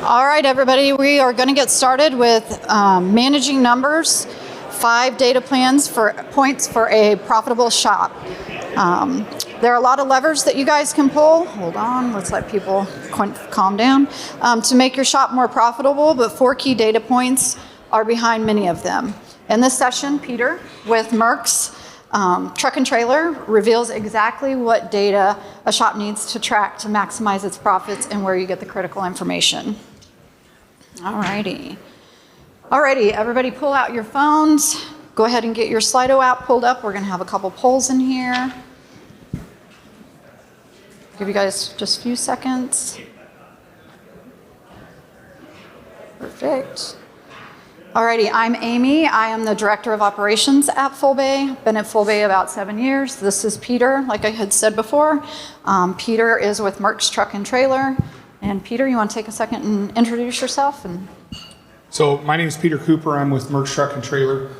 All right, everybody, we are going to get started with managing numbers, 5 data points for a profitable shop. There are a lot of levers that you guys can pull. Hold on, let's let people calm down. To make your shop more profitable, but 4 key data points are behind many of them. In this session, Peter with Merck's Truck and Trailer reveals exactly what data a shop needs to track to maximize its profits and where you get the critical information. Alrighty, everybody pull out your phones. Go ahead and get your Slido app pulled up. We're gonna have a couple polls in here. Give you guys just a few seconds. Perfect. Alrighty, I'm Amy. I am the Director of Operations at Full Bay. Been at Full Bay about 7 years. This is Peter, like I had said before. Peter is with Merck's Truck and Trailer. And Peter, you want to take a second and introduce yourself? So my name is Peter Cooper. I'm with Merck's Truck and Trailer.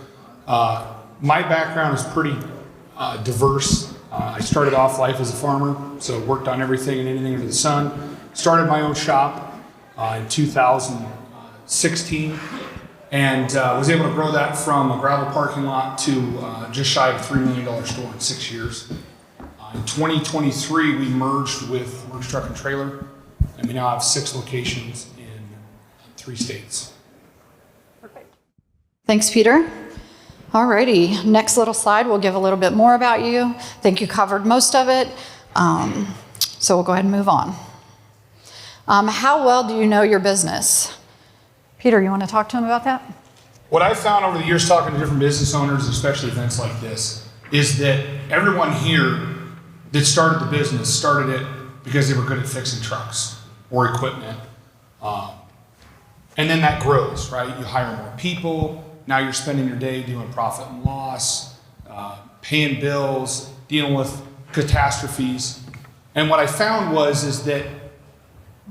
My background is pretty diverse. I started off life as a farmer, so worked on everything and anything under the sun. Started my own shop in 2016. And was able to grow that from a gravel parking lot to just shy of a $3 million store in 6 years. In 2023, we merged with Merck's Truck and Trailer, and we now have 6 locations in 3 states. Perfect. Thanks, Peter. Alrighty, next little slide will give a little bit more about you. I think you covered most of it, so we'll go ahead and move on. How well do you know your business? Peter, you want to talk to him about that? What I've found over the years talking to different business owners, especially events like this, is that everyone here that started the business started it because they were good at fixing trucks or equipment. And then that grows, right? You hire more people. Now you're spending your day doing profit and loss, paying bills, dealing with catastrophes. And what I found is that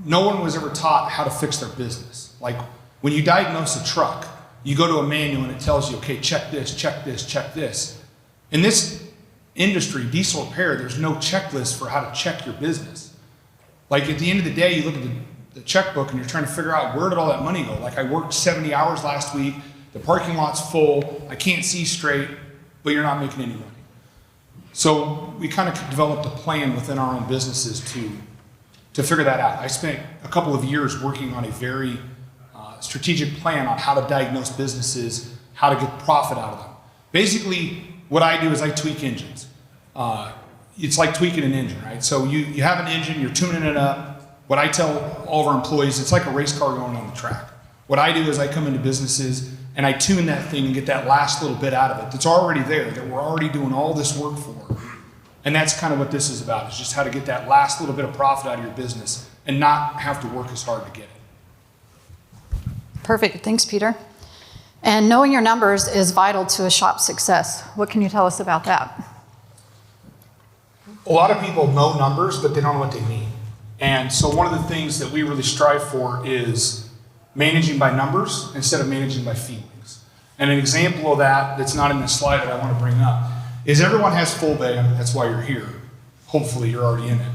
no one was ever taught how to fix their business. Like, when you diagnose a truck, you go to a manual and it tells you, okay, check this, check this, check this. In this industry, diesel repair, there's no checklist for how to check your business. Like, at the end of the day, you look at the checkbook and you're trying to figure out, where did all that money go? Like, I worked 70 hours last week, the parking lot's full, I can't see straight, but you're not making any money. So we kind of developed a plan within our own businesses to figure that out. I spent a couple of years working on a very strategic plan on how to diagnose businesses, how to get profit out of them. Basically, what I do is I tweak engines. It's like tweaking an engine, right? So you have an engine, you're tuning it up. What I tell all of our employees, it's like a race car going on the track. What I do is I come into businesses and I tune that thing and get that last little bit out of it that's already there, that we're already doing all this work for. And that's kind of what this is about, is just how to get that last little bit of profit out of your business and not have to work as hard to get it. Perfect, thanks, Peter. And knowing your numbers is vital to a shop's success. What can you tell us about that? A lot of people know numbers, but they don't know what they mean. And so one of the things that we really strive for is managing by numbers instead of managing by feelings. And an example of that that's not in this slide that I want to bring up is everyone has Full Bay, that's why you're here. Hopefully you're already in it.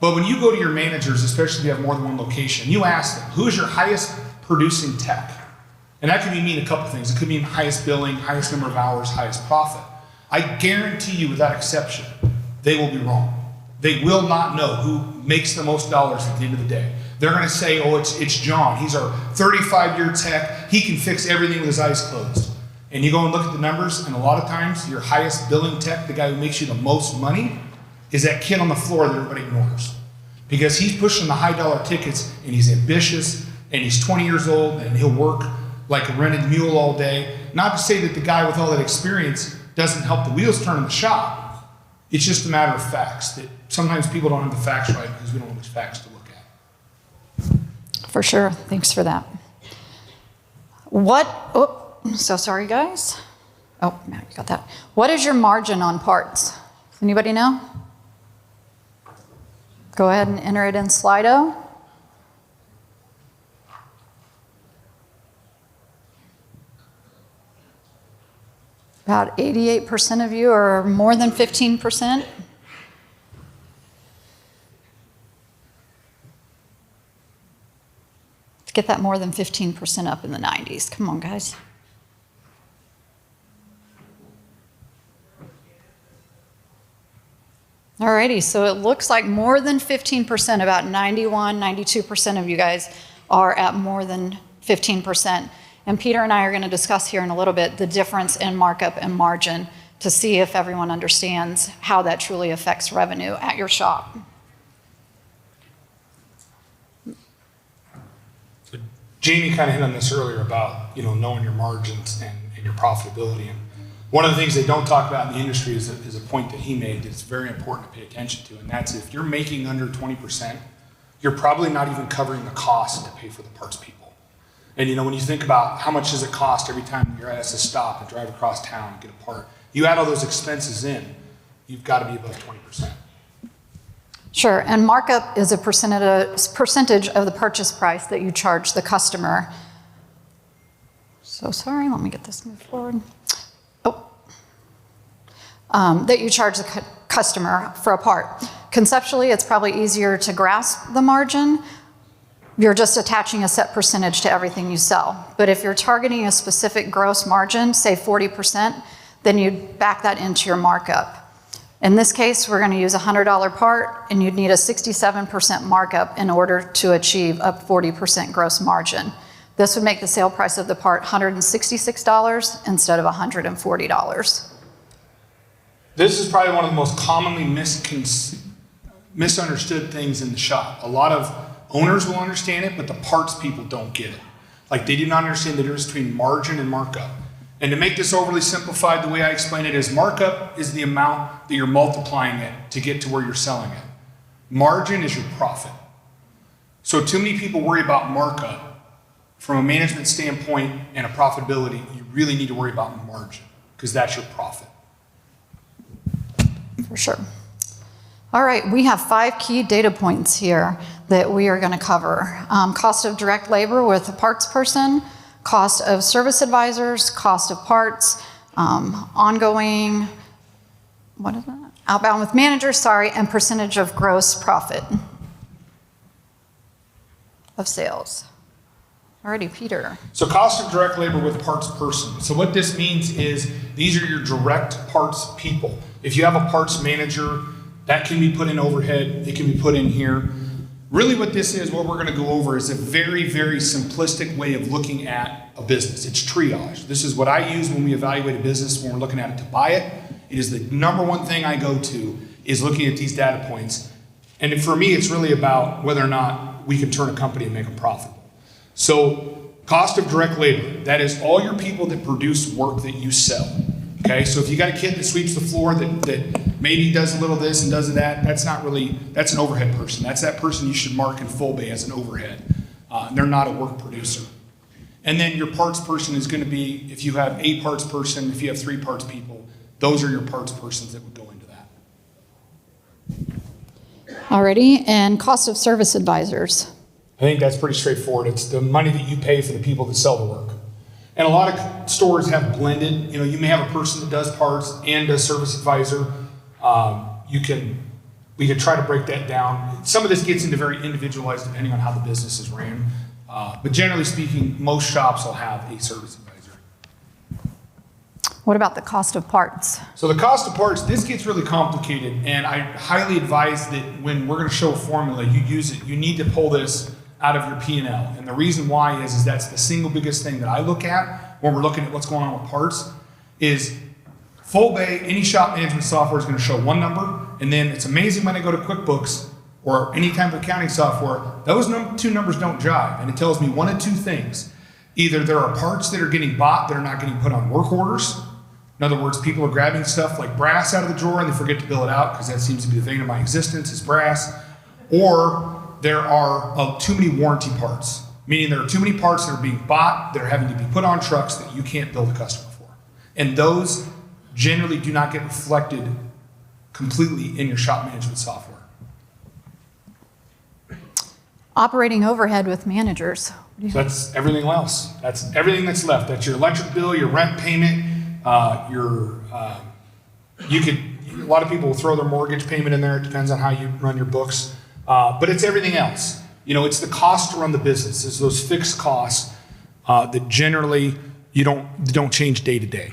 But when you go to your managers, especially if you have more than one location, you ask them, who is your highest producing tech? And that could mean a couple things. It could mean highest billing, highest number of hours, highest profit. I guarantee you, without exception, they will be wrong. They will not know who makes the most dollars at the end of the day. They're going to say, oh, it's John. He's our 35-year tech. He can fix everything with his eyes closed. And you go and look at the numbers, and a lot of times your highest billing tech, the guy who makes you the most money, is that kid on the floor that everybody ignores. Because he's pushing the high dollar tickets, and he's ambitious, and he's 20 years old, and he'll work like a rented mule all day. Not to say that the guy with all that experience doesn't help the wheels turn in the shop. It's just a matter of facts, that sometimes people don't have the facts right because we don't have much facts to look at. For sure, thanks for that. So sorry, guys. Oh, now you got that. What is your margin on parts? Anybody know? Go ahead and enter it in Slido. About 88% of you are more than 15%. get that more than 15% up in the 90s. Come on, guys. Alrighty, so it looks like more than 15%, about 91, 92% of you guys are at more than 15%. And Peter and I are going to discuss here in a little bit the difference in markup and margin to see if everyone understands how that truly affects revenue at your shop. So Jamie kind of hit on this earlier about knowing your margins and your profitability. And one of the things they don't talk about in the industry is a point that he made that's very important to pay attention to, and that's if you're making under 20%, you're probably not even covering the cost to pay for the parts people. And when you think about how much does it cost every time you're asked to stop and drive across town and get a part, you add all those expenses in, you've got to be above 20%. Sure, and markup is a percentage of the purchase price that you charge the customer. So sorry, let me get this moved forward. That you charge the customer for a part. Conceptually, it's probably easier to grasp the margin. You're just attaching a set percentage to everything you sell. But if you're targeting a specific gross margin, say 40%, then you'd back that into your markup. In this case, we're going to use a $100 part, and you'd need a 67% markup in order to achieve a 40% gross margin. This would make the sale price of the part $166 instead of $140. This is probably one of the most commonly misunderstood things in the shop. A lot of owners will understand it, but the parts people don't get it. Like, they do not understand the difference between margin and markup. And to make this overly simplified, the way I explain it is markup is the amount that you're multiplying it to get to where you're selling it. Margin is your profit. So too many people worry about markup. From a management standpoint and a profitability, you really need to worry about margin because that's your profit. For sure. All right, we have 5 key data points here that we are going to cover. Cost of direct labor with a parts person, cost of service advisors, cost of parts, ongoing, what is that? Outbound with managers, and percentage of gross profit of sales. Alrighty, Peter. So cost of direct labor with parts person. So what this means is these are your direct parts people. If you have a parts manager, that can be put in overhead, it can be put in here. Really what this is, what we're going to go over is a very, very simplistic way of looking at a business. It's triage. This is what I use when we evaluate a business, when we're looking at it to buy it. It is the number one thing I go to is looking at these data points. And for me, it's really about whether or not we can turn a company and make them profitable. So cost of direct labor, that is all your people that produce work that you sell. Okay, so if you got a kid that sweeps the floor that maybe does a little this and does that, that's an overhead person. That's that person you should mark in full bay as an overhead. They're not a work producer. And then your parts person is going to be, if you have a parts person, if you have 3 parts people, those are your parts persons that would go into that. Alrighty, and cost of service advisors. I think that's pretty straightforward. It's the money that you pay for the people that sell the work. And a lot of stores have blended. You may have a person that does parts and a service advisor. We could try to break that down. Some of this gets into very individualized depending on how the business is ran. But generally speaking, most shops will have a service advisor. What about the cost of parts? So the cost of parts, this gets really complicated, and I highly advise that when we're going to show a formula, you use it. You need to pull this out of your P&L. And the reason why is that's the single biggest thing that I look at when we're looking at what's going on with parts is full bay, any shop management software is going to show one number, and then it's amazing when I go to QuickBooks or any type of accounting software, those 2 numbers don't jive, and it tells me one of 2 things. Either there are parts that are getting bought that are not getting put on work orders. In other words, people are grabbing stuff like brass out of the drawer and they forget to bill it out because that seems to be the vein of my existence is brass. Or there are too many warranty parts, meaning there are too many parts that are being bought that are having to be put on trucks that you can't bill the customer for. And those generally do not get reflected completely in your shop management software. Operating overhead with managers. So that's everything else. That's everything that's left. That's your electric bill, your rent payment, a lot of people will throw their mortgage payment in there. It depends on how you run your books. But it's everything else. It's the cost to run the business. It's those fixed costs that generally you don't change day to day.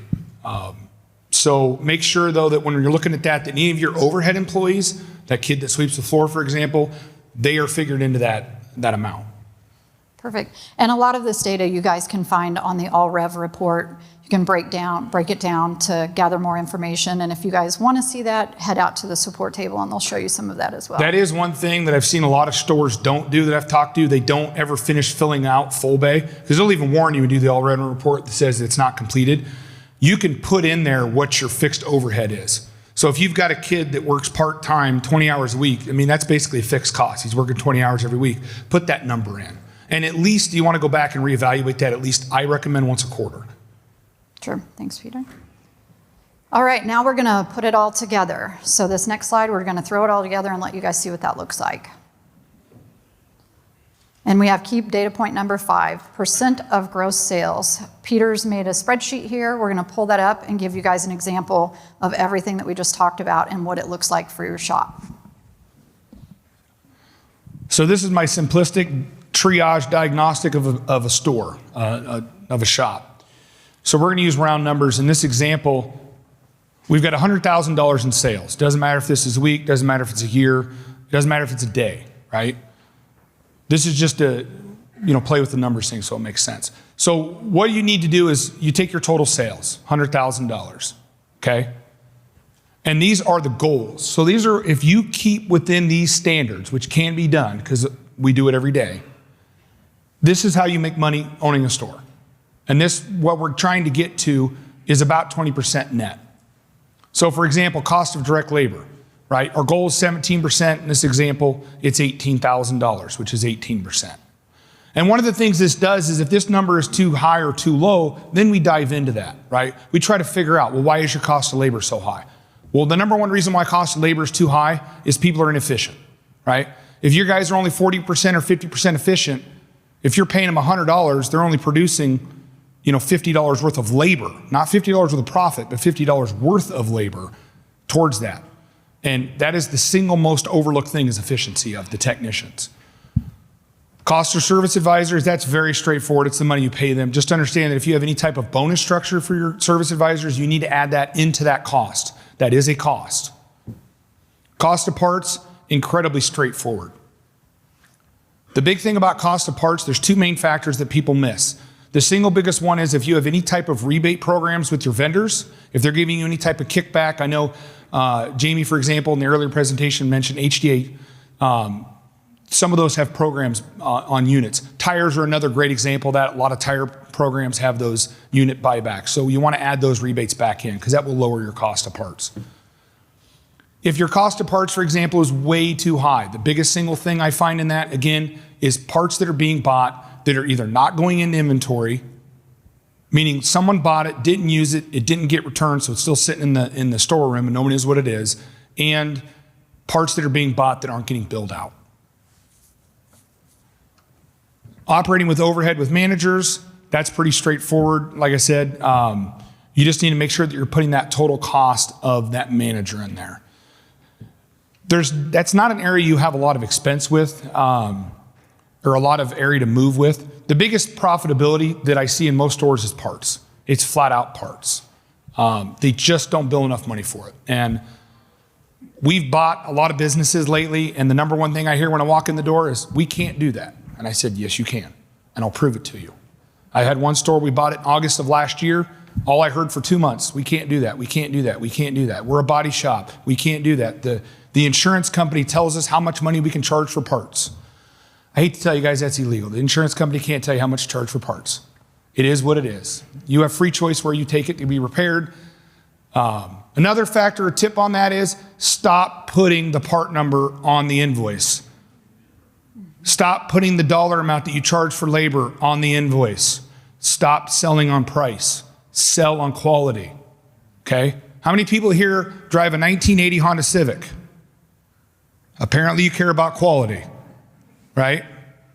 So make sure though that when you're looking at that any of your overhead employees, that kid that sweeps the floor, for example, they are figured into that amount. Perfect. And a lot of this data you guys can find on the All Rev report. You can break it down to gather more information. And if you guys want to see that, head out to the support table and they'll show you some of that as well. That is one thing that I've seen a lot of stores don't do that I've talked to. They don't ever finish filling out full bay because they'll even warn you and do the All Rev report that says it's not completed. You can put in there what your fixed overhead is. So if you've got a kid that works part-time, 20 hours a week, that's basically a fixed cost. He's working 20 hours every week. Put that number in. And at least you want to go back and reevaluate that. At least I recommend once a quarter. Sure. Thanks, Peter. All right, now we're going to put it all together. So this next slide, we're going to throw it all together and let you guys see what that looks like. And we have keep data point number 5, % of gross sales. Peter's made a spreadsheet here. We're going to pull that up and give you guys an example of everything that we just talked about and what it looks like for your shop. So this is my simplistic triage diagnostic of a store, of a shop. So we're going to use round numbers. In this example, we've got $100,000 in sales. Doesn't matter if this is a week, doesn't matter if it's a year, doesn't matter if it's a day, right? This is just a, play with the numbers thing so it makes sense. So what you need to do is you take your total sales, $100,000, okay? And these are the goals. So these are, if you keep within these standards, which can be done because we do it every day, this is how you make money owning a store. And this, what we're trying to get to is about 20% net. So for example, cost of direct labor, right? Our goal is 17%. In this example, it's $18,000, which is 18%. And one of the things this does is if this number is too high or too low, then we dive into that, right? We try to figure out, well, why is your cost of labor so high? Well, the number one reason why cost of labor is too high is people are inefficient, right? If your guys are only 40% or 50% efficient, if you're paying them $100, they're only producing, $50 worth of labor, not $50 worth of profit, but $50 worth of labor towards that. And that is the single most overlooked thing is efficiency of the technicians. Cost of service advisors, that's very straightforward. It's the money you pay them. Just understand that if you have any type of bonus structure for your service advisors, you need to add that into that cost. That is a cost. Cost of parts, incredibly straightforward. The big thing about cost of parts, there's two main factors that people miss. The single biggest one is if you have any type of rebate programs with your vendors, if they're giving you any type of kickback. I know Jamie, for example, in the earlier presentation mentioned HDA. Some of those have programs on units. Tires are another great example of that. A lot of tire programs have those unit buybacks. So you want to add those rebates back in because that will lower your cost of parts. If your cost of parts, for example, is way too high, the biggest single thing I find in that, again, is parts that are being bought that are either not going into inventory, meaning someone bought it, didn't use it, it didn't get returned, so it's still sitting in the storeroom and no one knows what it is, and parts that are being bought that aren't getting billed out. Operating with overhead with managers, that's pretty straightforward. Like I said, you just need to make sure that you're putting that total cost of that manager in there. That's not an area you have a lot of expense with or a lot of area to move with. The biggest profitability that I see in most stores is parts. It's flat out parts. They just don't bill enough money for it. And we've bought a lot of businesses lately, and the number one thing I hear when I walk in the door is, we can't do that. And I said, yes, you can, and I'll prove it to you. I had one store, we bought it in August of last year. All I heard for 2 months, we can't do that, we can't do that, we can't do that. We're a body shop, we can't do that. The insurance company tells us how much money we can charge for parts. I hate to tell you guys that's illegal. The insurance company can't tell you how much to charge for parts. It is what it is. You have free choice where you take it to be repaired. Another factor or tip on that is stop putting the part number on the invoice. Stop putting the dollar amount that you charge for labor on the invoice. Stop selling on price. Sell on quality. Okay? How many people here drive a 1980 Honda Civic? Apparently you care about quality, right?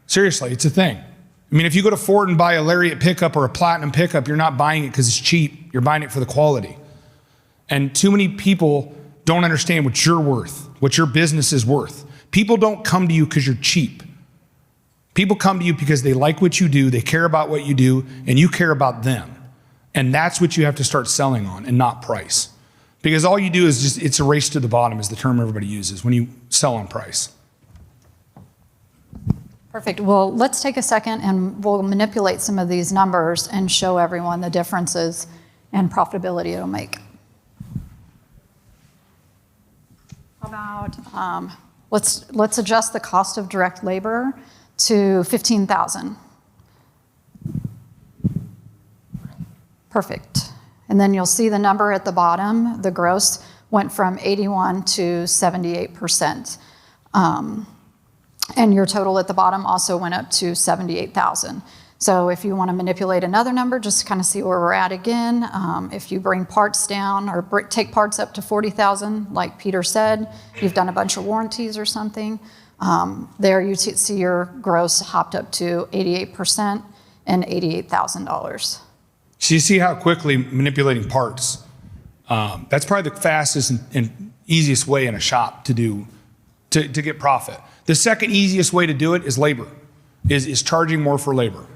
Seriously, it's a thing. I mean, if you go to Ford and buy a Lariat pickup or a Platinum pickup, you're not buying it because it's cheap. You're buying it for the quality. And too many people don't understand what you're worth, what your business is worth. People don't come to you because you're cheap. People come to you because they like what you do, they care about what you do, and you care about them. And that's what you have to start selling on and not price. Because all you do is just, it's a race to the bottom is the term everybody uses when you sell on price. Perfect. Well, let's take a second and we'll manipulate some of these numbers and show everyone the differences and profitability it'll make. How about, let's adjust the cost of direct labor to $15,000. Perfect. And then you'll see the number at the bottom, the gross went from 81 to 78%. And your total at the bottom also went up to 78,000. So if you want to manipulate another number, just to kind of see where we're at again. If you bring parts down or take parts up to 40,000, like Peter said, you've done a bunch of warranties or something. There you see your gross hopped up to 88% and $88,000. So you see how quickly manipulating parts, that's probably the fastest and easiest way in a shop to do, to get profit. The second easiest way to do it is labor, is charging more for labor.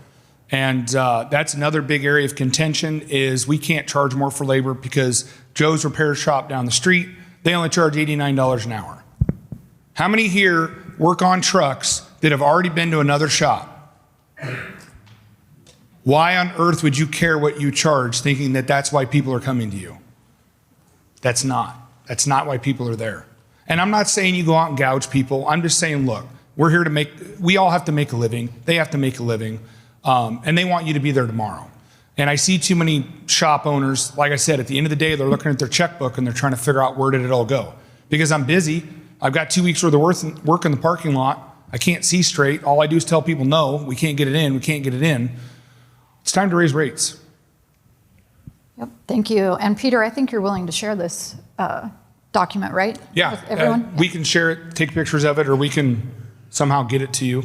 And that's another big area of contention is we can't charge more for labor because Joe's repair shop down the street, they only charge $89 an hour. How many here work on trucks that have already been to another shop? Why on earth would you care what you charge thinking that that's why people are coming to you? That's not why people are there. And I'm not saying you go out and gouge people. I'm just saying, look, we're here to we all have to make a living. They have to make a living. And they want you to be there tomorrow. And I see too many shop owners, like I said, at the end of the day, they're looking at their checkbook and they're trying to figure out where did it all go. Because I'm busy. I've got 2 weeks worth of work in the parking lot. I can't see straight. All I do is tell people, no, we can't get it in. We can't get it in. It's time to raise rates. Yep, thank you. And Peter, I think you're willing to share this document, right? Yeah, with everyone? we can share it, take pictures of it, or we can somehow get it to you.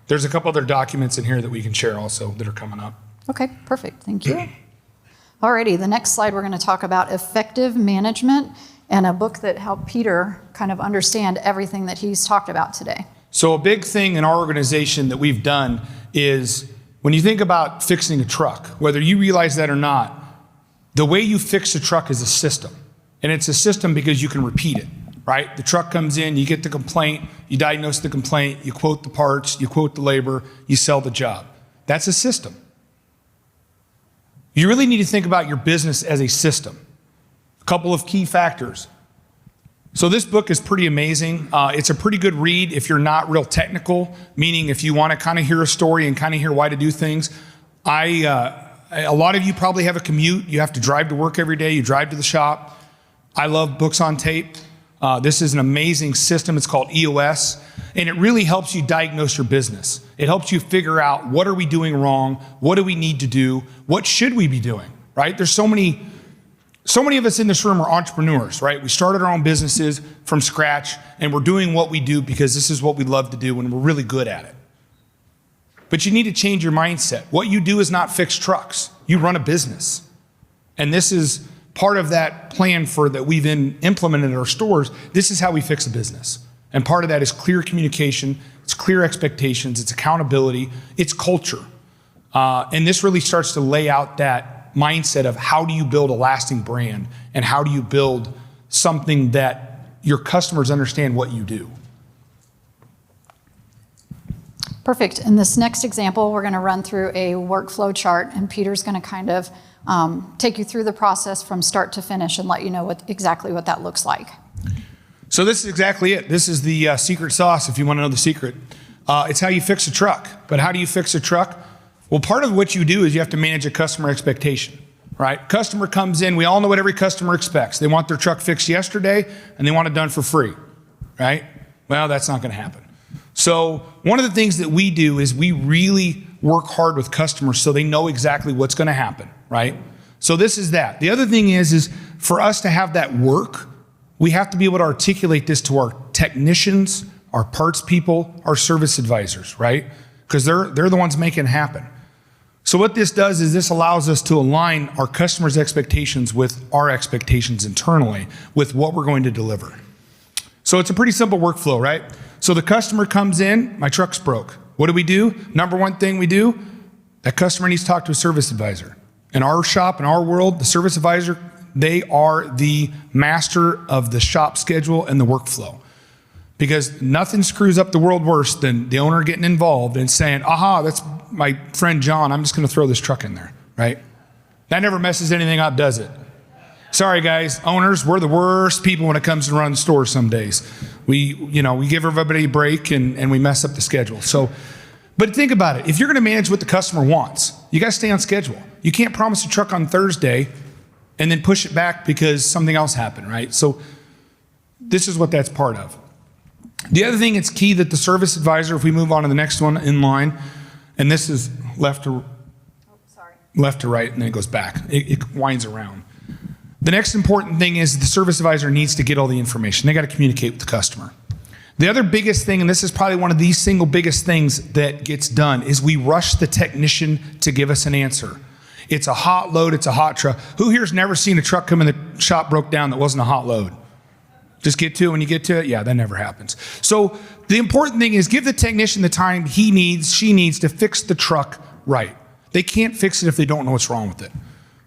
There's a couple other documents in here that we can share also that are coming up. Okay, perfect. Thank you. Alrighty, the next slide we're going to talk about effective management and a book that helped Peter kind of understand everything that he's talked about today. So a big thing in our organization that we've done is when you think about fixing a truck, whether you realize that or not, the way you fix a truck is a system. And it's a system because you can repeat it, right? The truck comes in, you get the complaint, you diagnose the complaint, you quote the parts, you quote the labor, you sell the job. That's a system. You really need to think about your business as a system. A couple of key factors. So this book is pretty amazing. It's a pretty good read if you're not real technical, meaning if you want to kind of hear a story and kind of hear why to do things. A lot of you probably have a commute. You have to drive to work every day. You drive to the shop. I love books on tape. This is an amazing system. It's called EOS, and it really helps you diagnose your business. It helps you figure out what are we doing wrong? What do we need to do? What should we be doing, right? There's so many of us in this room are entrepreneurs, right? We started our own businesses from scratch, and we're doing what we do because this is what we love to do, and we're really good at it. But you need to change your mindset. What you do is not fix trucks. You run a business. And this is part of that plan that we've implemented in our stores. This is how we fix a business. And part of that is clear communication, it's clear expectations, it's accountability, it's culture. And this really starts to lay out that mindset of how do you build a lasting brand and how do you build something that your customers understand what you do. Perfect. In this next example, we're going to run through a workflow chart, and Peter's going to kind of take you through the process from start to finish and let you know exactly what that looks like. So this is exactly it. This is the secret sauce, if you want to know the secret. It's how you fix a truck. But how do you fix a truck? Well, part of what you do is you have to manage a customer expectation, right? Customer comes in. We all know what every customer expects. They want their truck fixed yesterday, and they want it done for free, right? Well, that's not going to happen. So one of the things that we do is we really work hard with customers so they know exactly what's going to happen, right? So this is that. The other thing is for us to have that work, we have to be able to articulate this to our technicians, our parts people, our service advisors, right? Because they're the ones making it happen. So what this does is this allows us to align our customers' expectations with our expectations internally with what we're going to deliver. So it's a pretty simple workflow, right? So the customer comes in, my truck's broke. What do we do? Number one thing we do, that customer needs to talk to a service advisor. In our shop, in our world, the service advisor, they are the master of the shop schedule and the workflow. Because nothing screws up the world worse than the owner getting involved and saying, aha, that's my friend John, I'm just gonna throw this truck in there, right? That never messes anything up, does it? Sorry guys, owners, we're the worst people when it comes to running stores some days. We give everybody a break and we mess up the schedule. So, but think about it. If you're gonna manage what the customer wants, you gotta stay on schedule. You can't promise a truck on Thursday and then push it back because something else happened, right? So this is what that's part of. The other thing, it's key that the service advisor, if we move on to the next one in line, and this is left to right, and then it goes back. It winds around. The next important thing is the service advisor needs to get all the information. They got to communicate with the customer. The other biggest thing, and this is probably one of the single biggest things that gets done, is we rush the technician to give us an answer. It's a hot load, it's a hot truck. Who here's never seen a truck come in the shop broke down that wasn't a hot load? Just get to it when you get to it? Yeah, that never happens. So the important thing is give the technician the time he needs, she needs to fix the truck right. They can't fix it if they don't know what's wrong with it.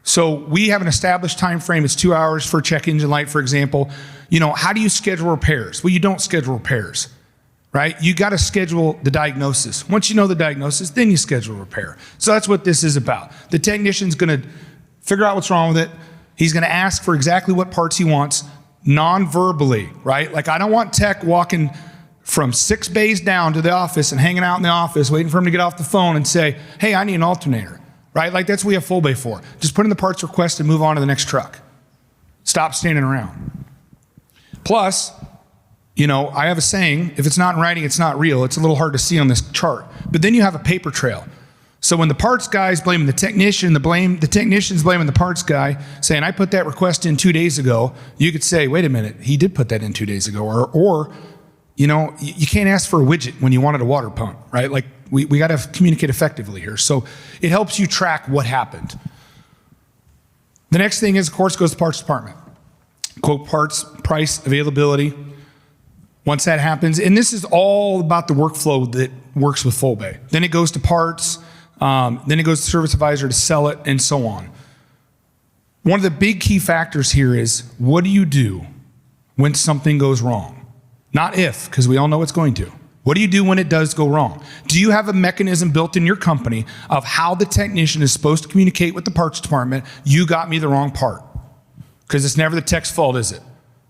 So we have an established time frame. It's 2 hours for a check engine light, for example. How do you schedule repairs? Well, you don't schedule repairs, right? You got to schedule the diagnosis. Once you know the diagnosis, then you schedule repair. So that's what this is about. The technician's going to figure out what's wrong with it. He's going to ask for exactly what parts he wants, non-verbally, right? Like I don't want tech walking from 6 bays down to the office and hanging out in the office waiting for him to get off the phone and say, hey, I need an alternator, right? Like that's what we have full bay for. Just put in the parts request and move on to the next truck. Stop standing around. Plus, I have a saying, if it's not in writing, it's not real. It's a little hard to see on this chart, but then you have a paper trail. So when the parts guy's blaming the technician, the technician's blaming the parts guy, saying, I put that request in 2 days ago, you could say, wait a minute, he did put that in 2 days ago. Or you can't ask for a widget when you wanted a water pump, right? Like we got to communicate effectively here. So it helps you track what happened. The next thing is, of course, goes to the parts department. Quote parts, price, availability. Once that happens, and this is all about the workflow that works with full bay. Then it goes to parts, then it goes to the service advisor to sell it, and so on. One of the big key factors here is, what do you do when something goes wrong? Not if, because we all know it's going to. What do you do when it does go wrong? Do you have a mechanism built in your company of how the technician is supposed to communicate with the parts department, you got me the wrong part? Because it's never the tech's fault, is it?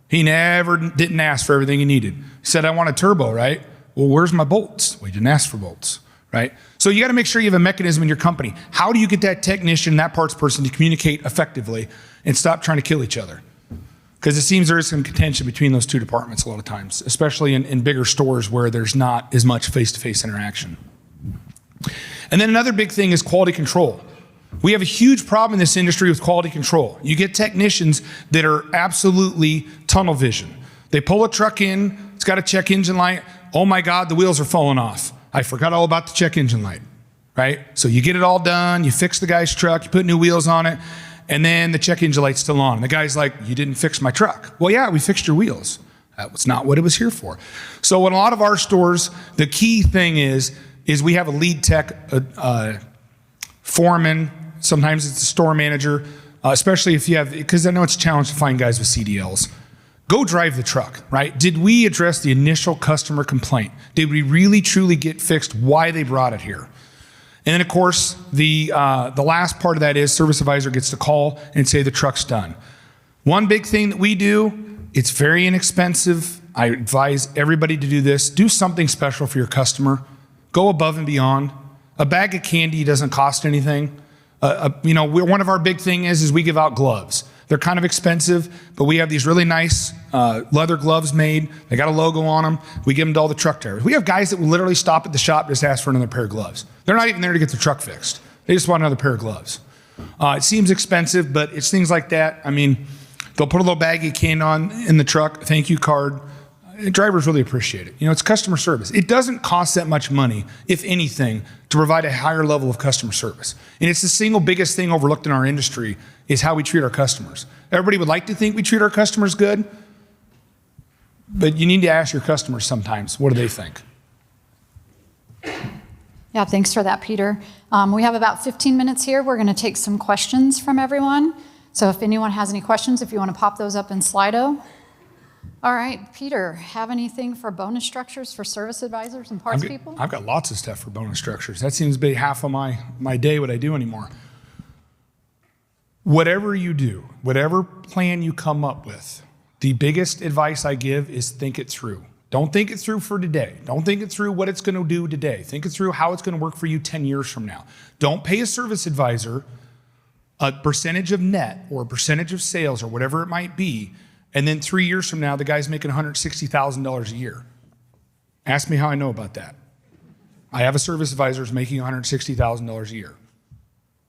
He never didn't ask for everything he needed. He said, I want a turbo, right? Well, where's my bolts? Well, he didn't ask for bolts, right? So you got to make sure you have a mechanism in your company. How do you get that technician, that parts person to communicate effectively and stop trying to kill each other? Because it seems there is some contention between those two departments a lot of times, especially in bigger stores where there's not as much face-to-face interaction. And then another big thing is quality control. We have a huge problem in this industry with quality control. You get technicians that are absolutely tunnel vision. They pull a truck in, it's got a check engine light. Oh my God, the wheels are falling off. I forgot all about the check engine light, right? So you get it all done, you fix the guy's truck, you put new wheels on it, and then the check engine light's still on. And the guy's like, you didn't fix my truck. Well, yeah, we fixed your wheels. That was not what it was here for. So in a lot of our stores, the key thing is we have a lead tech, foreman, sometimes it's a store manager, especially if you have, because I know it's a challenge to find guys with CDLs. Go drive the truck, right? Did we address the initial customer complaint? Did we really truly get fixed why they brought it here? And then of course, the last part of that is service advisor gets to call and say the truck's done. One big thing that we do, it's very inexpensive. I advise everybody to do this. Do something special for your customer. Go above and beyond. A bag of candy doesn't cost anything. One of our big thing is we give out gloves. They're kind of expensive, but we have these really nice leather gloves made. They got a logo on them. We give them to all the truck drivers. We have guys that will literally stop at the shop, just ask for another pair of gloves. They're not even there to get the truck fixed. They just want another pair of gloves. It seems expensive, but it's things like that. I mean, they'll put a little baggie can on in the truck, thank you card. Drivers really appreciate it. It's customer service. It doesn't cost that much money, if anything, to provide a higher level of customer service. And it's the single biggest thing overlooked in our industry is how we treat our customers. Everybody would like to think we treat our customers good, but you need to ask your customers sometimes, what do they think? Yeah, thanks for that, Peter. We have about 15 minutes here. We're going to take some questions from everyone. So if anyone has any questions, if you want to pop those up in Slido. All right, Peter, have anything for bonus structures for service advisors and parts people? I've got lots of stuff for bonus structures. That seems to be half of my day, what I do anymore. Whatever you do, whatever plan you come up with, the biggest advice I give is think it through. Don't think it through for today. Don't think it through what it's going to do today. Think it through how it's going to work for you 10 years from now. Don't pay a service advisor a percentage of net or a percentage of sales or whatever it might be, and then 3 years from now, the guy's making $160,000 a year. Ask me how I know about that. I have a service advisor who's making $160,000 a year.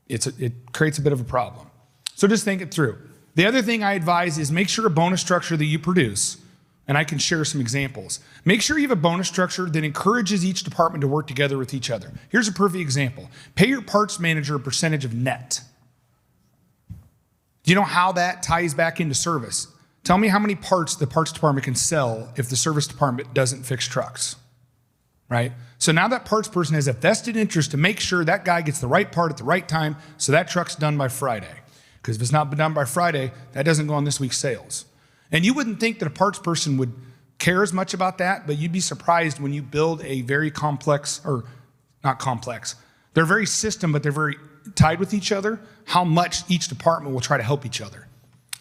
It creates a bit of a problem. So just think it through. The other thing I advise is make sure a bonus structure that you produce, and I can share some examples. Make sure you have a bonus structure that encourages each department to work together with each other. Here's a perfect example. Pay your parts manager a percentage of net. Do you know how that ties back into service? Tell me how many parts the parts department can sell if the service department doesn't fix trucks, right? So now that parts person has a vested interest to make sure that guy gets the right part at the right time so that truck's done by Friday. Because if it's not done by Friday, that doesn't go on this week's sales. And you wouldn't think that a parts person would care as much about that, but you'd be surprised when you build a very complex, or not complex, they're very system, but they're very tied with each other, how much each department will try to help each other.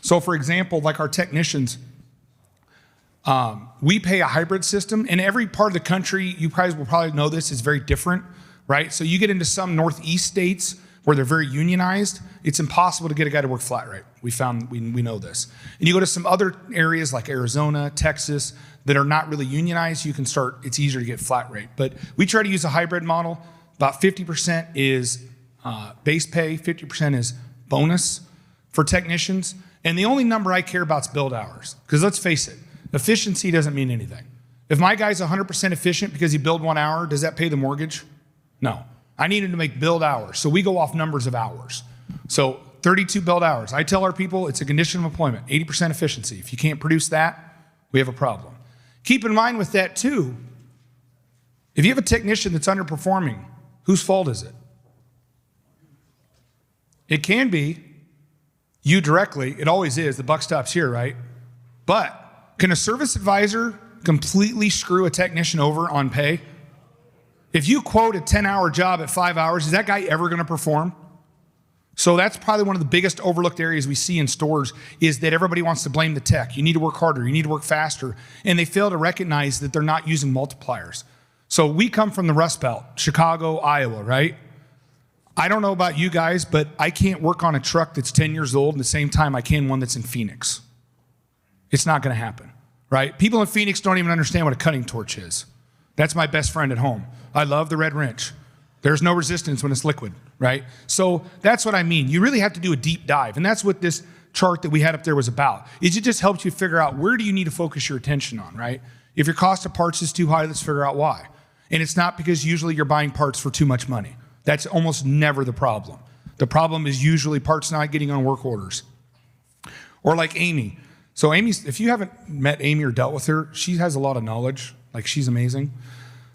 So for example, like our technicians, we pay a hybrid system, and every part of the country, you guys will probably know this, is very different, right? So you get into some Northeast states where they're very unionized, it's impossible to get a guy to work flat rate. We know this. And you go to some other areas like Arizona, Texas, that are not really unionized, it's easier to get flat rate. But we try to use a hybrid model. About 50% is base pay, 50% is bonus for technicians. And the only number I care about is build hours. Because let's face it, efficiency doesn't mean anything. If my guy's 100% efficient because he billed 1 hour, does that pay the mortgage? No. I need him to make build hours. So we go off numbers of hours. So 32 build hours. I tell our people it's a condition of employment, 80% efficiency. If you can't produce that, we have a problem. Keep in mind with that too, if you have a technician that's underperforming, whose fault is it? It can be you directly. It always is. The buck stops here, right? But can a service advisor completely screw a technician over on pay? If you quote a 10-hour job at 5 hours, is that guy ever going to perform? So that's probably one of the biggest overlooked areas we see in stores is that everybody wants to blame the tech. You need to work harder. You need to work faster. And they fail to recognize that they're not using multipliers. So we come from the Rust Belt, Chicago, Iowa, right? I don't know about you guys, but I can't work on a truck that's 10 years old at the same time I can one that's in Phoenix. It's not going to happen, right? People in Phoenix don't even understand what a cutting torch is. That's my best friend at home. I love the red wrench. There's no resistance when it's liquid, right? So that's what I mean. You really have to do a deep dive. And that's what this chart that we had up there was about. It just helps you figure out where do you need to focus your attention on, right? If your cost of parts is too high, let's figure out why. And it's not because usually you're buying parts for too much money. That's almost never the problem. The problem is usually parts not getting on work orders. Or like Amy. So Amy's, if you haven't met Amy or dealt with her, she has a lot of knowledge. Like she's amazing.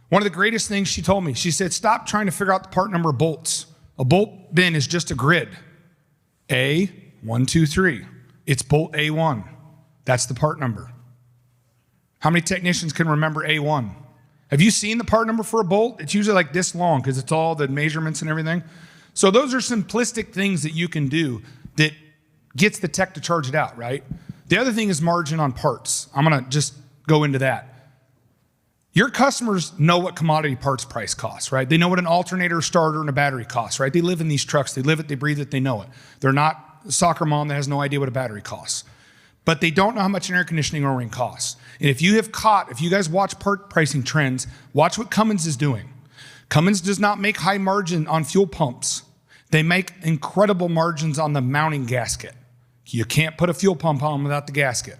One of the greatest things she told me, she said, stop trying to figure out the part number of bolts. A bolt bin is just a grid. A, 1, 2, 3. It's bolt A1. That's the part number. How many technicians can remember A1? Have you seen the part number for a bolt? It's usually like this long because it's all the measurements and everything. So those are simplistic things that you can do that gets the tech to charge it out, right? The other thing is margin on parts. I'm going to just go into that. Your customers know what commodity parts price costs, right? They know what an alternator, starter, and a battery costs, right? They live in these trucks. They live it, they breathe it, they know it. They're not a soccer mom that has no idea what a battery costs. But they don't know how much an air conditioning O-ring costs. And if you guys watch part pricing trends, watch what Cummins is doing. Cummins does not make high margin on fuel pumps. They make incredible margins on the mounting gasket. You can't put a fuel pump on without the gasket.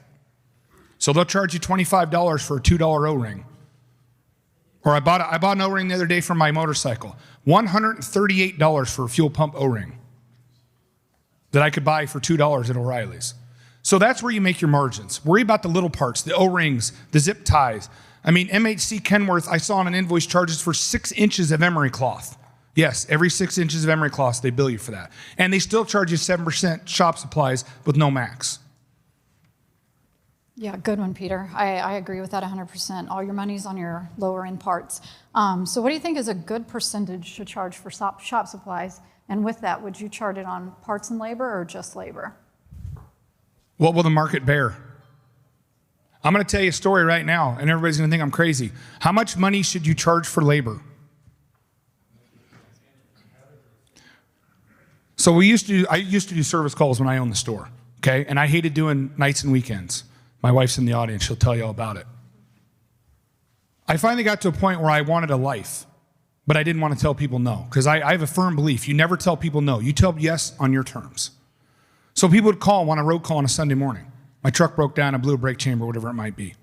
So they'll charge you $25 for a $2 O-ring. Or I bought an O-ring the other day for my motorcycle. $138 for a fuel pump O-ring that I could buy for $2 at O'Reilly's. So that's where you make your margins. Worry about the little parts, the O-rings, the zip ties. I mean, MHC Kenworth, I saw on an invoice charges for 6 inches of emery cloth. Yes, every 6 inches of emery cloth, they bill you for that. And they still charge you 7% shop supplies with no max. Yeah, good one, Peter. I agree with that 100%. All your money's on your lower end parts. So what do you think is a good percentage to charge for shop supplies? And with that, would you charge it on parts and labor or just labor? What will the market bear? I'm going to tell you a story right now, and everybody's going to think I'm crazy. How much money should you charge for labor? So I used to do service calls when I owned the store, okay? And I hated doing nights and weekends. My wife's in the audience. She'll tell you all about it. I finally got to a point where I wanted a life, but I didn't want to tell people no, because I have a firm belief. You never tell people no. You tell yes on your terms. So people would call, want a road call on a Sunday morning. My truck broke down, I blew a brake chamber, whatever it might be.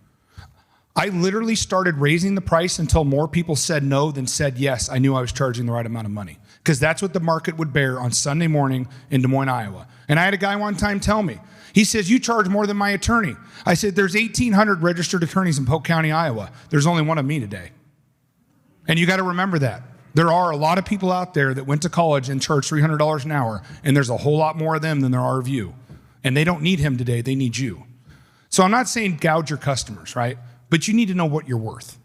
I literally started raising the price until more people said no than said yes. I knew I was charging the right amount of money, because that's what the market would bear on Sunday morning in Des Moines, Iowa. And I had a guy one time tell me, he says, you charge more than my attorney. I said, there's 1,800 registered attorneys in Polk County, Iowa. There's only one of me today. And you got to remember that. There are a lot of people out there that went to college and charged $300 an hour, and there's a whole lot more of them than there are of you. And they don't need him today, they need you. So I'm not saying gouge your customers, right? But you need to know what you're worth.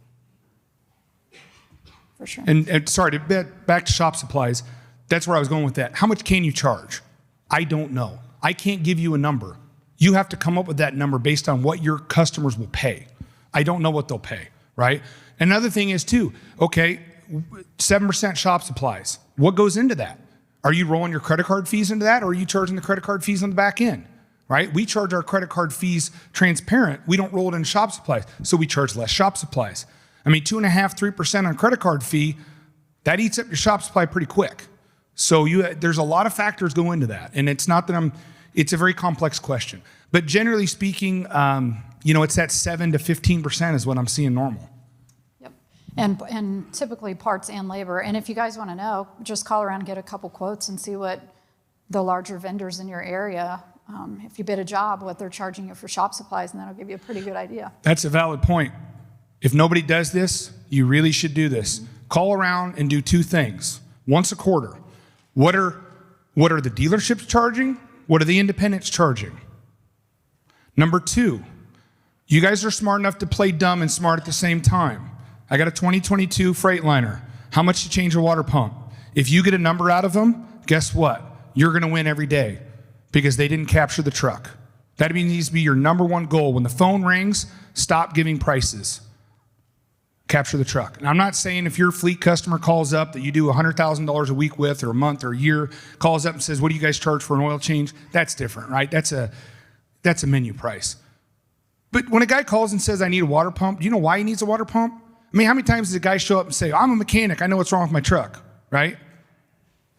For sure. And sorry, back to shop supplies, that's where I was going with that. How much can you charge? I don't know. I can't give you a number. You have to come up with that number based on what your customers will pay. I don't know what they'll pay, right? Another thing is too, okay, 7% shop supplies. What goes into that? Are you rolling your credit card fees into that, or are you charging the credit card fees on the back end, right? We charge our credit card fees transparent. We don't roll it in shop supplies, so we charge less shop supplies. I mean, 2.5%, 3% on credit card fee, that eats up your shop supply pretty quick. So there's a lot of factors go into that, and it's not that it's a very complex question. But generally speaking, it's that 7 to 15% is what I'm seeing normal. And typically parts and labor. And if you guys want to know, just call around and get a couple quotes and see what the larger vendors in your area, if you bid a job, what they're charging you for shop supplies, and that'll give you a pretty good idea. That's a valid point. If nobody does this, you really should do this. Call around and do 2 things. Once a quarter. What are the dealerships charging? What are the independents charging? Number 2, you guys are smart enough to play dumb and smart at the same time. I got a 2022 Freightliner. How much to change a water pump? If you get a number out of them, guess what? You're going to win every day because they didn't capture the truck. That needs to be your number 1 goal. When the phone rings, stop giving prices. Capture the truck. And I'm not saying if your fleet customer calls up that you do $100,000 a week with, or a month or a year, calls up and says, what do you guys charge for an oil change? That's different, right? That's a menu price. But when a guy calls and says, I need a water pump, do you know why he needs a water pump? I mean, how many times does a guy show up and say, I'm a mechanic, I know what's wrong with my truck, right?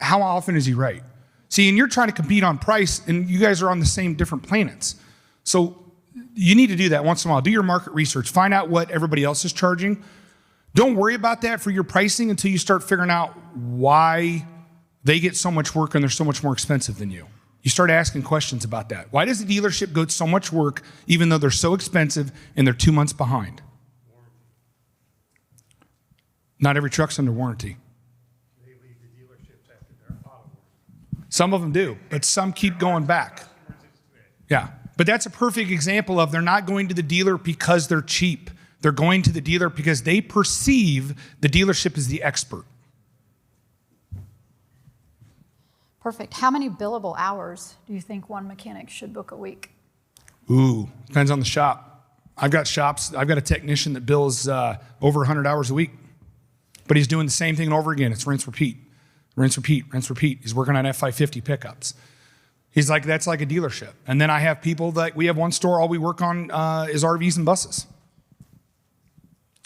How often is he right? See, and you're trying to compete on price, and you guys are on the same different planets. So you need to do that once in a while. Do your market research. Find out what everybody else is charging. Don't worry about that for your pricing until you start figuring out why they get so much work and they're so much more expensive than you. You start asking questions about that. Why does the dealership go to so much work even though they're so expensive and they're 2 months behind? Not every truck's under warranty. They leave the dealerships after they're out of warranty. Some of them do, but some keep going back. Yeah, but that's a perfect example of they're not going to the dealer because they're cheap. They're going to the dealer because they perceive the dealership as the expert. Perfect. How many billable hours do you think one mechanic should book a week? Ooh, depends on the shop. I've got a technician that bills over 100 hours a week, but he's doing the same thing over again. It's rinse, repeat, rinse, repeat, rinse, repeat. He's working on F550 pickups. He's like, that's like a dealership. And then I have people that, we have one store, all we work on is RVs and buses.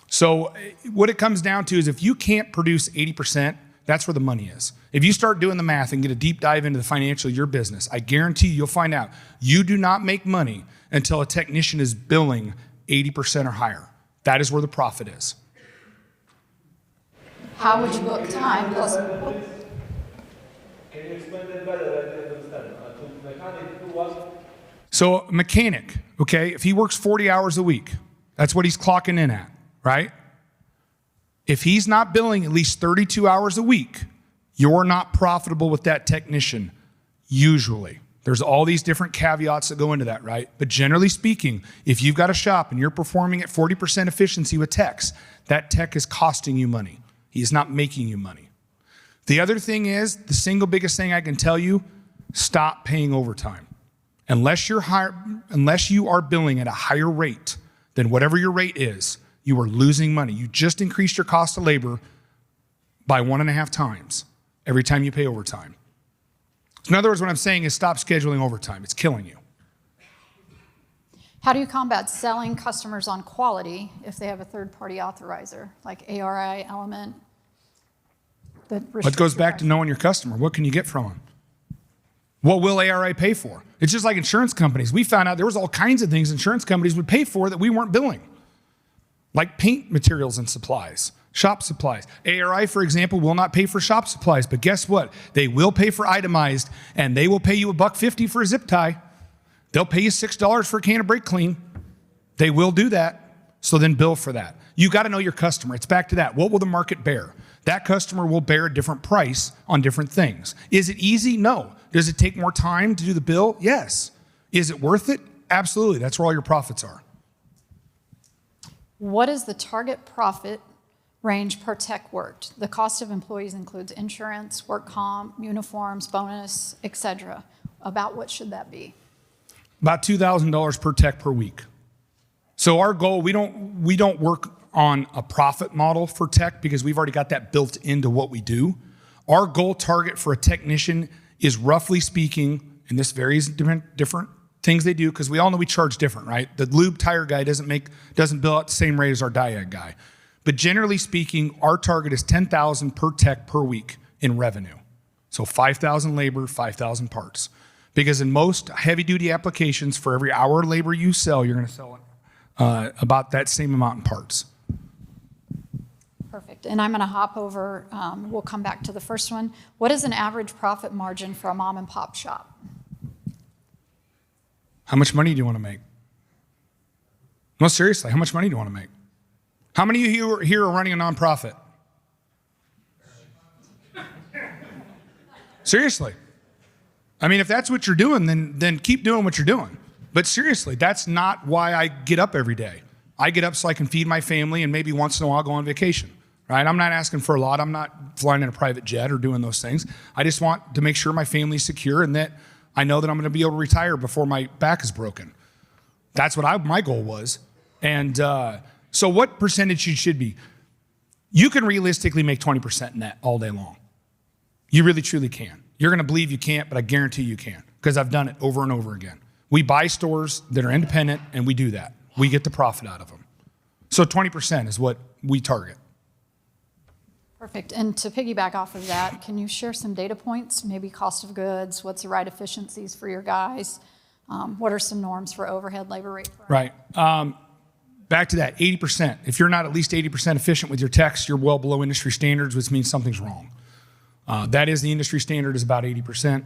So what it comes down to is if you can't produce 80%, that's where the money is. If you start doing the math and get a deep dive into the financial of your business, I guarantee you'll find out you do not make money until a technician is billing 80% or higher. That is where the profit is. How would you book time plus? Can you explain that better? I didn't understand. To mechanic who was? So a mechanic, okay, if he works 40 hours a week, that's what he's clocking in at, right? If he's not billing at least 32 hours a week, you're not profitable with that technician, usually. There's all these different caveats that go into that, right? But generally speaking, if you've got a shop and you're performing at 40% efficiency with techs, that tech is costing you money. He is not making you money. The other thing is, the single biggest thing I can tell you, stop paying overtime. Unless you are billing at a higher rate than whatever your rate is, you are losing money. You just increased your cost of labor by 1.5 times every time you pay overtime. So in other words, what I'm saying is stop scheduling overtime. It's killing you. How do you combat selling customers on quality if they have a third-party authorizer, like ARI, Element? It goes back to knowing your customer. What can you get from them? What will ARI pay for? It's just like insurance companies. We found out there was all kinds of things insurance companies would pay for that we weren't billing, like paint materials and supplies, shop supplies. ARI, for example, will not pay for shop supplies, but guess what? They will pay for itemized, and they will pay you $1.50 for a zip tie. They'll pay you $6 for a can of brake clean. They will do that, so then bill for that. You got to know your customer. It's back to that. What will the market bear? That customer will bear a different price on different things. Is it easy? No. Does it take more time to do the bill? Yes. Is it worth it? Absolutely. That's where all your profits are. What is the target profit range per tech worked? The cost of employees includes insurance, work comp, uniforms, bonus, etc. About what should that be? About $2,000 per tech per week. So our goal, we don't work on a profit model for tech because we've already got that built into what we do. Our goal target for a technician is, roughly speaking, and this varies different things they do, because we all know we charge different, right? The lube tire guy doesn't bill at the same rate as our diag guy. But generally speaking, our target is $10,000 per tech per week in revenue. So 5,000 labor, 5,000 parts. Because in most heavy duty applications, for every hour of labor you sell, you're going to sell about that same amount in parts. Perfect. And I'm going to hop over, we'll come back to the first one. What is an average profit margin for a mom and pop shop? How much money do you want to make? No, seriously, how much money do you want to make? How many of you here are running a nonprofit? Seriously. I mean, if that's what you're doing, then keep doing what you're doing. But seriously, that's not why I get up every day. I get up so I can feed my family and maybe once in a while go on vacation, right? I'm not asking for a lot. I'm not flying in a private jet or doing those things. I just want to make sure my family's secure and that I know that I'm going to be able to retire before my back is broken. That's what my goal was. And so what percentage you should be? You can realistically make 20% net all day long. You really, truly can. You're going to believe you can't, but I guarantee you can, because I've done it over and over again. We buy stores that are independent, and we do that. We get the profit out of them. So 20% is what we target. Perfect. And to piggyback off of that, can you share some data points, maybe cost of goods, what's the right efficiencies for your guys? What are some norms for overhead labor rate? Right. Back to that, 80%. If you're not at least 80% efficient with your techs, you're well below industry standards, which means something's wrong. That is the industry standard, is about 80%.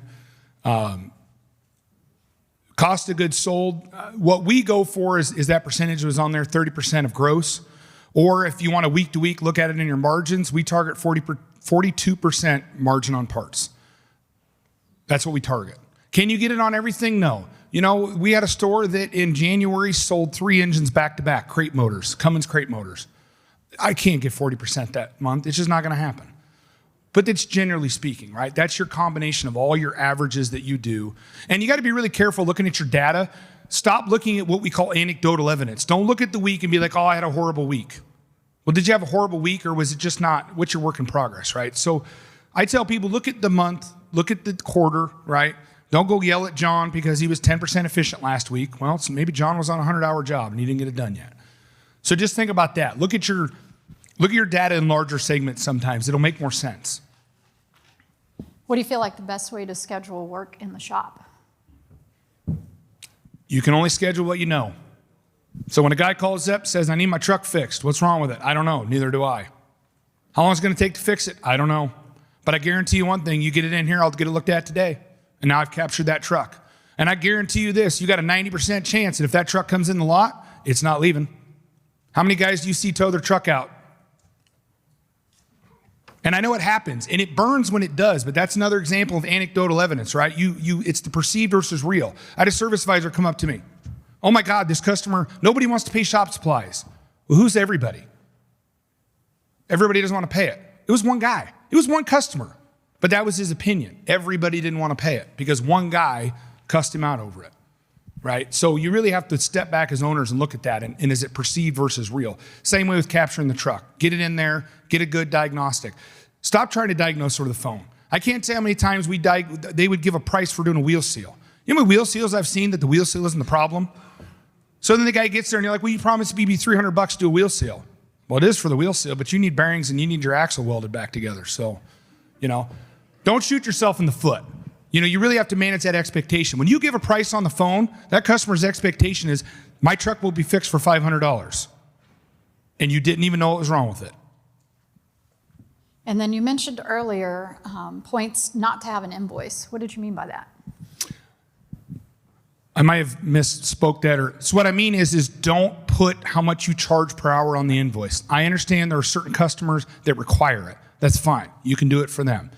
Cost of goods sold, what we go for is that percentage was on there, 30% of gross. Or if you want to week to week look at it in your margins, we target 42% margin on parts. That's what we target. Can you get it on everything? No. You know, we had a store that in January sold 3 engines back to back, crate motors, Cummins crate motors. I can't get 40% that month. It's just not going to happen. But that's generally speaking, right? That's your combination of all your averages that you do. And you got to be really careful looking at your data. Stop looking at what we call anecdotal evidence. Don't look at the week and be like, oh, I had a horrible week. Well, did you have a horrible week, or was it just not? What's your work in progress, right? So I tell people, look at the month, look at the quarter, right? Don't go yell at John because he was 10% efficient last week. Well, so maybe John was on a 100-hour job and he didn't get it done yet. So just think about that. Look at your data in larger segments sometimes. It'll make more sense. What do you feel like the best way to schedule work in the shop? You can only schedule what you know. So when a guy calls up, says, I need my truck fixed. What's wrong with it? I don't know. Neither do I. How long is it going to take to fix it? I don't know. But I guarantee you one thing. You get it in here, I'll get it looked at today. And now I've captured that truck. And I guarantee you this. You got a 90% chance that if that truck comes in the lot, it's not leaving. How many guys do you see tow their truck out? And I know it happens, and it burns when it does, but that's another example of anecdotal evidence, right? It's the perceived versus real. I had a service advisor come up to me. Oh my God, this customer, nobody wants to pay shop supplies. Well, who's everybody? Everybody doesn't want to pay it. It was one guy. It was one customer, but that was his opinion. Everybody didn't want to pay it because one guy cussed him out over it, right? So you really have to step back as owners and look at that, and is it perceived versus real? Same way with capturing the truck. Get it in there, get a good diagnostic. Stop trying to diagnose over the phone. I can't tell how many times they would give a price for doing a wheel seal. You know how many wheel seals I've seen that the wheel seal isn't the problem? So then the guy gets there and you're like, well, you promised me $300 to do a wheel seal. Well, it is for the wheel seal, but you need bearings and you need your axle welded back together. So, don't shoot yourself in the foot. You really have to manage that expectation. When you give a price on the phone, that customer's expectation is, my truck will be fixed for $500. And you didn't even know what was wrong with it. And then you mentioned earlier points not to have an invoice. What did you mean by that? I might have misspoke that. So what I mean is don't put how much you charge per hour on the invoice. I understand there are certain customers that require it. That's fine. You can do it for them.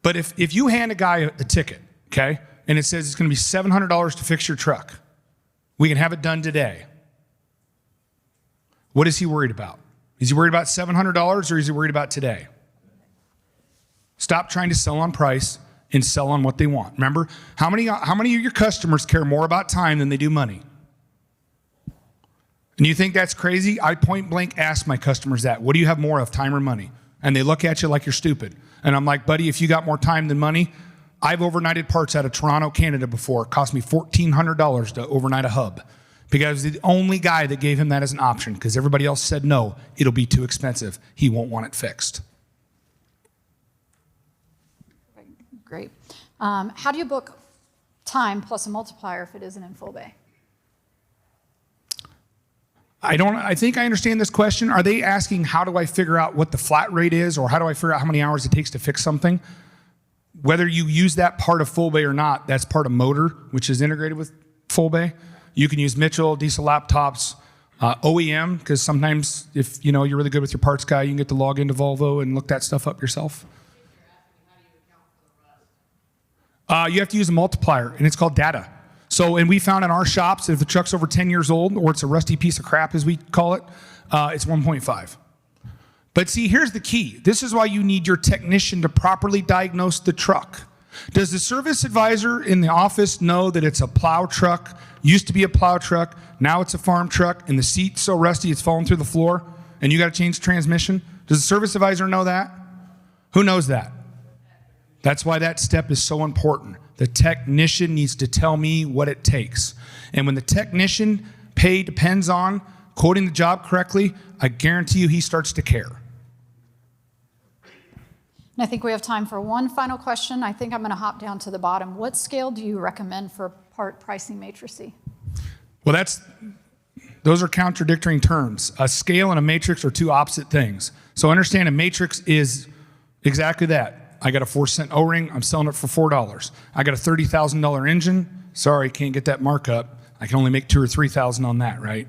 But if you hand a guy a ticket, okay, and it says it's going to be $700 to fix your truck, we can have it done today. What is he worried about? Is he worried about $700 or is he worried about today? Stop trying to sell on price and sell on what they want. Remember, how many of your customers care more about time than they do money? And you think that's crazy? I point blank ask my customers that. What do you have more of, time or money? And they look at you like you're stupid. And I'm like, buddy, if you got more time than money, I've overnighted parts out of Toronto, Canada before. It cost me $1,400 to overnight a hub because I was the only guy that gave him that as an option because everybody else said, no, it'll be too expensive. He won't want it fixed. Great. How do you book time plus a multiplier if it isn't in full bay? I think I understand this question. Are they asking how do I figure out what the flat rate is or how do I figure out how many hours it takes to fix something? Whether you use that part of full bay or not, that's part of motor, which is integrated with full bay. You can use Mitchell, diesel laptops, OEM, because sometimes if you're really good with your parts guy, you can get to log into Volvo and look that stuff up yourself. You have to use a multiplier, and it's called data. So, and we found in our shops, if the truck's over 10 years old, or it's a rusty piece of crap, as we call it, it's 1.5. But see, here's the key. This is why you need your technician to properly diagnose the truck. Does the service advisor in the office know that it's a plow truck, used to be a plow truck, now it's a farm truck, and the seat's so rusty it's falling through the floor, and you got to change the transmission? Does the service advisor know that? Who knows that? That's why that step is so important. The technician needs to tell me what it takes. And when the technician pay depends on quoting the job correctly, I guarantee you he starts to care. And I think we have time for one final question. I think I'm going to hop down to the bottom. What scale do you recommend for part pricing matrixy? Well, those are contradictory terms. A scale and a matrix are two opposite things. So understand a matrix is exactly that. I got a 4-cent O-ring, I'm selling it for $4. I got a $30,000 engine, sorry, can't get that markup. I can only make $2,000 or $3,000 on that, right?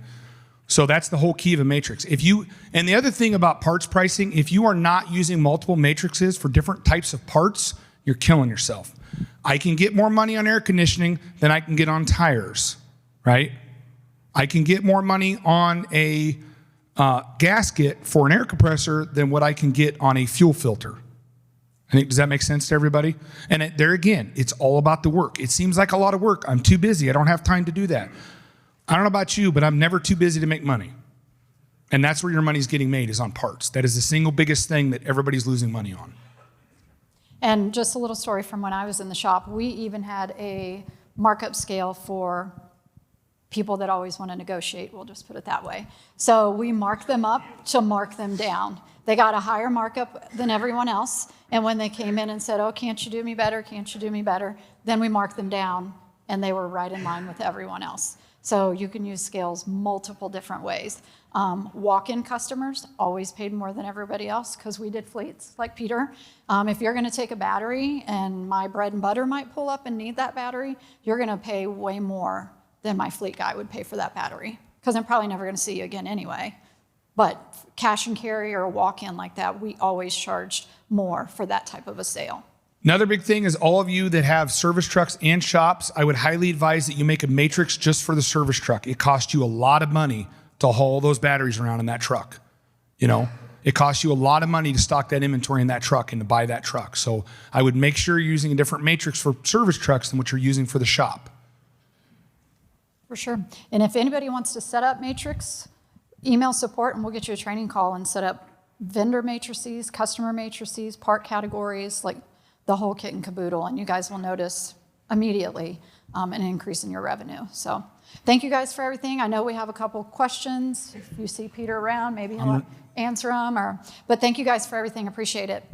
So that's the whole key of a matrix. And the other thing about parts pricing, if you are not using multiple matrices for different types of parts, you're killing yourself. I can get more money on air conditioning than I can get on tires, right? I can get more money on a gasket for an air compressor than what I can get on a fuel filter. Does that make sense to everybody? And there again, it's all about the work. It seems like a lot of work. I'm too busy. I don't have time to do that. I don't know about you, but I'm never too busy to make money. And that's where your money's getting made, is on parts. That is the single biggest thing that everybody's losing money on. And just a little story from when I was in the shop, we even had a markup scale for people that always want to negotiate, we'll just put it that way. So we marked them up to mark them down. They got a higher markup than everyone else. And when they came in and said, oh, can't you do me better? Can't you do me better? Then we marked them down and they were right in line with everyone else. So you can use scales multiple different ways. Walk-in customers always paid more than everybody else because we did fleets like Peter. If you're going to take a battery and my bread and butter might pull up and need that battery, you're going to pay way more than my fleet guy would pay for that battery. because I'm probably never going to see you again anyway. But cash and carry or a walk-in like that, we always charged more for that type of a sale. Another big thing is all of you that have service trucks and shops, I would highly advise that you make a matrix just for the service truck. It costs you a lot of money to haul those batteries around in that truck. You know, it costs you a lot of money to stock that inventory in that truck and to buy that truck. So I would make sure you're using a different matrix for service trucks than what you're using for the shop. For sure. And if anybody wants to set up matrix, email support and we'll get you a training call and set up vendor matrices, customer matrices, part categories, like the whole kit and caboodle, and you guys will notice immediately an increase in your revenue. So thank you guys for everything. I know we have a couple questions. If you see Peter around, maybe he'll answer them. But thank you guys for everything. Appreciate it.